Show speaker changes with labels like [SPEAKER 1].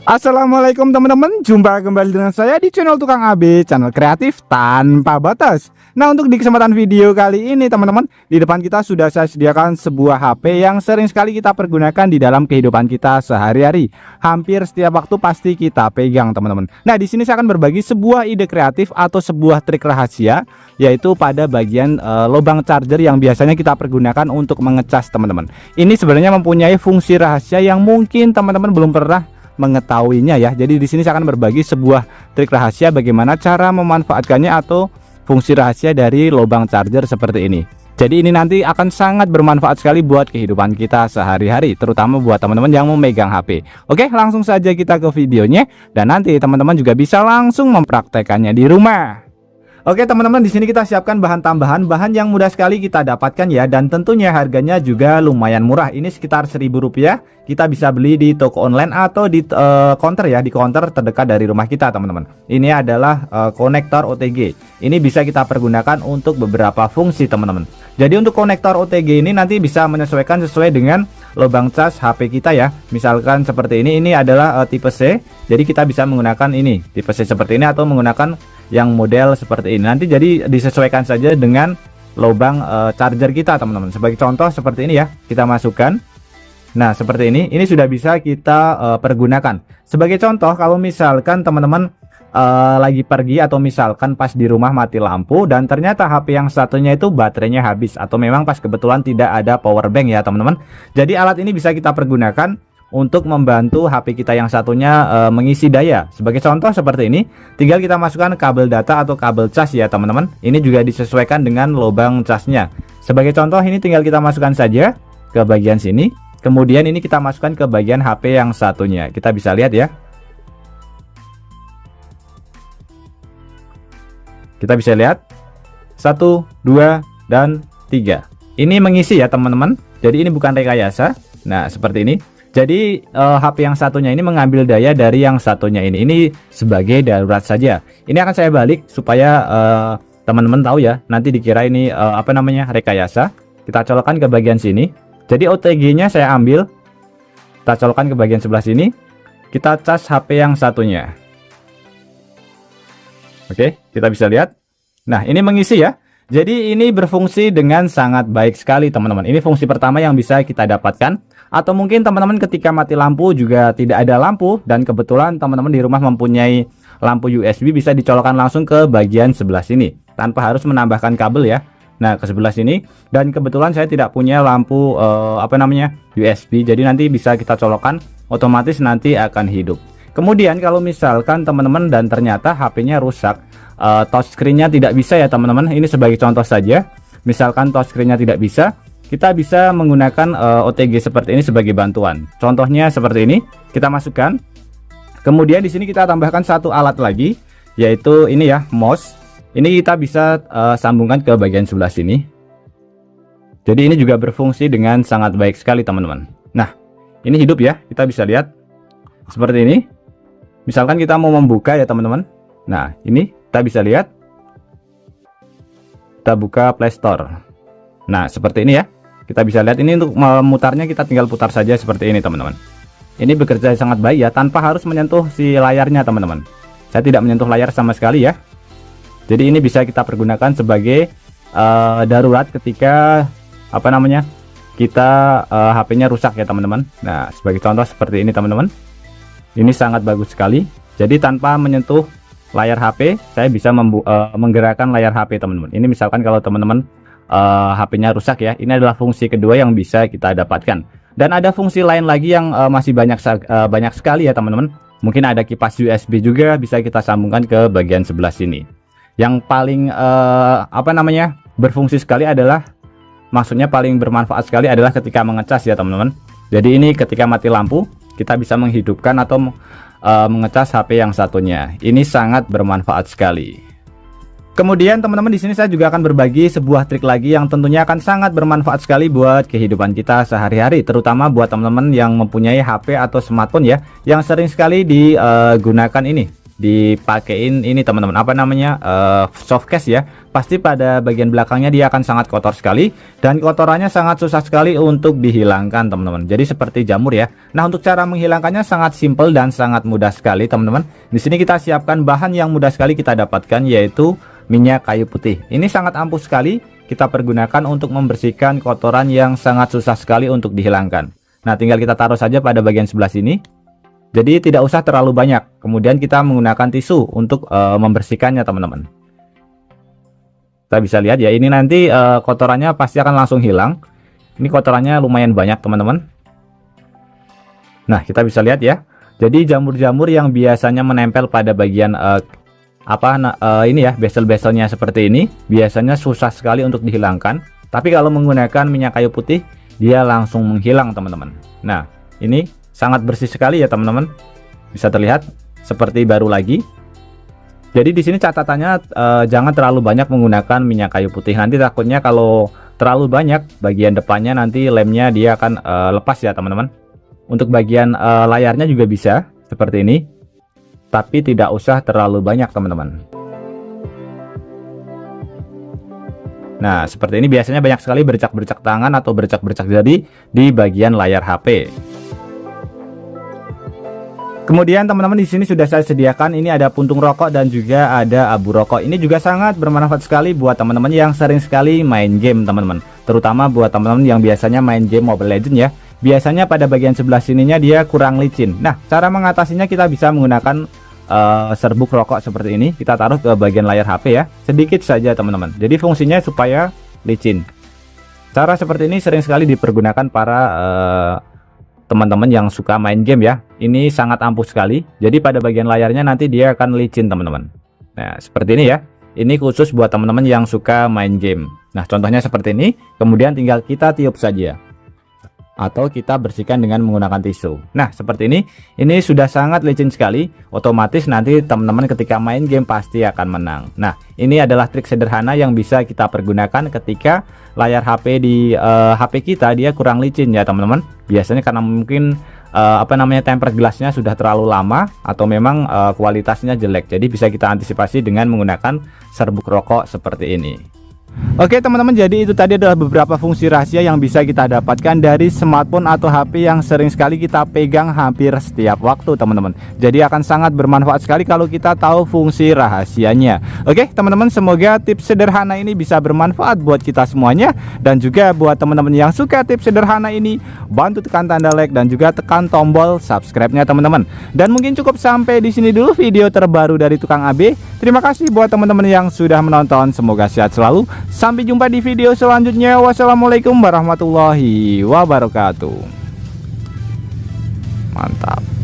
[SPEAKER 1] Assalamualaikum teman-teman, jumpa kembali dengan saya di channel Tukang AB, channel kreatif tanpa batas. Nah, untuk di kesempatan video kali ini teman-teman, di depan kita sudah saya sediakan sebuah HP yang sering sekali kita pergunakan di dalam kehidupan kita sehari-hari. Hampir setiap waktu pasti kita pegang teman-teman. Nah, di sini saya akan berbagi sebuah ide kreatif atau sebuah trik rahasia, yaitu pada bagian lubang charger yang biasanya kita pergunakan untuk mengecas teman-teman. Ini sebenarnya mempunyai fungsi rahasia yang mungkin teman-teman belum pernah mengetahuinya ya. Jadi di sini saya akan berbagi sebuah trik rahasia bagaimana cara memanfaatkannya atau fungsi rahasia dari lubang charger seperti ini. Jadi ini nanti akan sangat bermanfaat sekali buat kehidupan kita sehari-hari, terutama buat teman-teman yang memegang HP. Oke, langsung saja kita ke videonya dan nanti teman-teman juga bisa langsung mempraktekannya di rumah. Oke teman-teman, di sini kita siapkan bahan tambahan, bahan yang mudah sekali kita dapatkan ya, dan tentunya harganya juga lumayan murah. Ini sekitar Rp1.000. Kita bisa beli di toko online atau di counter ya, di counter terdekat dari rumah kita teman-teman. Ini adalah konektor OTG. Ini bisa kita pergunakan untuk beberapa fungsi teman-teman. Jadi untuk konektor OTG ini nanti bisa menyesuaikan sesuai dengan lubang cas HP kita ya. Misalkan seperti ini adalah tipe C. Jadi kita bisa menggunakan ini tipe C seperti ini atau menggunakan yang model seperti ini. Nanti jadi disesuaikan saja dengan lubang charger kita teman-teman. Sebagai contoh seperti ini ya, kita masukkan. Nah seperti ini sudah bisa kita pergunakan. Sebagai contoh, kalau misalkan teman-teman lagi pergi atau misalkan pas di rumah mati lampu dan ternyata HP yang satunya itu baterainya habis, atau memang pas kebetulan tidak ada power bank ya teman-teman. Jadi alat ini bisa kita pergunakan untuk membantu HP kita yang satunya mengisi daya. Sebagai contoh seperti ini, tinggal kita masukkan kabel data atau kabel cas ya teman-teman. Ini juga disesuaikan dengan lubang casnya. Sebagai contoh ini tinggal kita masukkan saja ke bagian sini. Kemudian ini kita masukkan ke bagian HP yang satunya. Kita bisa lihat ya. Kita bisa lihat 1, 2, dan 3. Ini mengisi ya teman-teman. Jadi ini bukan rekayasa. Nah seperti ini. Jadi HP yang satunya ini mengambil daya dari yang satunya ini. Ini sebagai darurat saja. Ini akan saya balik supaya teman-teman tahu ya. Nanti dikira ini rekayasa. Kita colokkan ke bagian sini. Jadi OTG-nya saya ambil. Kita colokkan ke bagian sebelah sini. Kita cas HP yang satunya. Oke, kita bisa lihat. Nah, ini mengisi ya. Jadi ini berfungsi dengan sangat baik sekali teman-teman. Ini fungsi pertama yang bisa kita dapatkan. Atau mungkin teman-teman ketika mati lampu juga tidak ada lampu dan kebetulan teman-teman di rumah mempunyai lampu USB, bisa dicolokkan langsung ke bagian sebelah sini tanpa harus menambahkan kabel ya. Nah ke sebelah sini, dan kebetulan saya tidak punya lampu USB, jadi nanti bisa kita colokkan, otomatis nanti akan hidup. Kemudian kalau misalkan teman-teman dan ternyata HP-nya rusak, touchscreen-nya tidak bisa ya teman-teman. Ini sebagai contoh saja. Misalkan touchscreen-nya tidak bisa, kita bisa menggunakan OTG seperti ini sebagai bantuan. Contohnya seperti ini, kita masukkan. Kemudian di sini kita tambahkan satu alat lagi, yaitu ini ya, mouse. Ini kita bisa sambungkan ke bagian sebelah sini. Jadi ini juga berfungsi dengan sangat baik sekali teman-teman. Nah, ini hidup ya, kita bisa lihat seperti ini. Misalkan kita mau membuka ya teman-teman. Nah, ini kita bisa lihat. Kita buka Play Store. Nah, seperti ini ya. Kita bisa lihat ini untuk memutarnya kita tinggal putar saja seperti ini teman-teman. Ini bekerja sangat baik ya, tanpa harus menyentuh si layarnya teman-teman. Saya tidak menyentuh layar sama sekali ya. Jadi ini bisa kita pergunakan sebagai darurat ketika kita HP-nya rusak ya teman-teman. Nah sebagai contoh seperti ini teman-teman. Ini sangat bagus sekali. Jadi tanpa menyentuh layar HP, saya bisa menggerakkan layar HP teman-teman. Ini misalkan kalau teman-teman HP-nya rusak ya, ini adalah fungsi kedua yang bisa kita dapatkan. Dan ada fungsi lain lagi yang masih banyak sekali ya teman-teman. Mungkin ada kipas USB juga bisa kita sambungkan ke bagian sebelah sini. Yang paling berfungsi sekali adalah, maksudnya paling bermanfaat sekali adalah ketika mengecas ya teman-teman. Jadi ini ketika mati lampu kita bisa menghidupkan atau mengecas HP yang satunya. Ini sangat bermanfaat sekali. Kemudian teman-teman, di sini saya juga akan berbagi sebuah trik lagi yang tentunya akan sangat bermanfaat sekali buat kehidupan kita sehari-hari, terutama buat teman-teman yang mempunyai HP atau smartphone ya, yang sering sekali digunakan ini dipakein ini teman-teman, apa namanya, soft case ya, pasti pada bagian belakangnya dia akan sangat kotor sekali, dan kotorannya sangat susah sekali untuk dihilangkan teman-teman. Jadi seperti jamur ya. Nah, untuk cara menghilangkannya sangat simple dan sangat mudah sekali teman-teman. Di sini kita siapkan bahan yang mudah sekali kita dapatkan, yaitu minyak kayu putih. Ini sangat ampuh sekali kita pergunakan untuk membersihkan kotoran yang sangat susah sekali untuk dihilangkan. Nah, tinggal kita taruh saja pada bagian sebelah sini. Jadi tidak usah terlalu banyak. Kemudian kita menggunakan tisu untuk membersihkannya teman-teman. Kita bisa lihat ya, ini nanti kotorannya pasti akan langsung hilang. Ini kotorannya lumayan banyak teman-teman. Nah, kita bisa lihat ya. Jadi jamur-jamur yang biasanya menempel pada bagian ini ya, bezel-bezelnya seperti ini, biasanya susah sekali untuk dihilangkan. Tapi kalau menggunakan minyak kayu putih, dia langsung menghilang teman-teman. Nah, ini sangat bersih sekali ya teman-teman, bisa terlihat seperti baru lagi. Jadi di sini catatannya jangan terlalu banyak menggunakan minyak kayu putih, nanti takutnya kalau terlalu banyak bagian depannya nanti lemnya dia akan lepas ya teman-teman. Untuk bagian layarnya juga bisa seperti ini, tapi tidak usah terlalu banyak teman-teman. Nah, seperti ini biasanya banyak sekali bercak-bercak tangan atau bercak-bercak jari di bagian layar HP. Kemudian teman-teman, di sini sudah saya sediakan, ini ada puntung rokok dan juga ada abu rokok. Ini juga sangat bermanfaat sekali buat teman-teman yang sering sekali main game teman-teman. Terutama buat teman-teman yang biasanya main game Mobile Legends ya. Biasanya pada bagian sebelah sininya dia kurang licin. Nah, cara mengatasinya kita bisa menggunakan serbuk rokok seperti ini. Kita taruh ke bagian layar HP ya, sedikit saja teman-teman. Jadi fungsinya supaya licin. Cara seperti ini sering sekali dipergunakan para teman-teman yang suka main game ya. Ini sangat ampuh sekali. Jadi pada bagian layarnya nanti dia akan licin teman-teman. Nah, seperti ini ya. Ini khusus buat teman-teman yang suka main game. Nah, contohnya seperti ini. Kemudian tinggal kita tiup saja, atau kita bersihkan dengan menggunakan tisu. Nah, seperti ini. Ini sudah sangat licin sekali. Otomatis nanti teman-teman ketika main game pasti akan menang. Nah, ini adalah trik sederhana yang bisa kita pergunakan ketika layar HP di HP kita dia kurang licin ya teman-teman. Biasanya karena mungkin tempered gelasnya sudah terlalu lama, atau memang kualitasnya jelek. Jadi bisa kita antisipasi dengan menggunakan serbuk rokok seperti ini. Oke teman-teman, jadi itu tadi adalah beberapa fungsi rahasia yang bisa kita dapatkan dari smartphone atau HP yang sering sekali kita pegang hampir setiap waktu teman-teman. Jadi akan sangat bermanfaat sekali kalau kita tahu fungsi rahasianya. Oke teman-teman, semoga tips sederhana ini bisa bermanfaat buat kita semuanya. Dan juga buat teman-teman yang suka tips sederhana ini, bantu tekan tanda like dan juga tekan tombol subscribe-nya teman-teman. Dan mungkin cukup sampai di sini dulu video terbaru dari Tukang AB. Terima kasih buat teman-teman yang sudah menonton, semoga sehat selalu. Sampai jumpa di video selanjutnya. Wassalamualaikum warahmatullahi wabarakatuh. Mantap.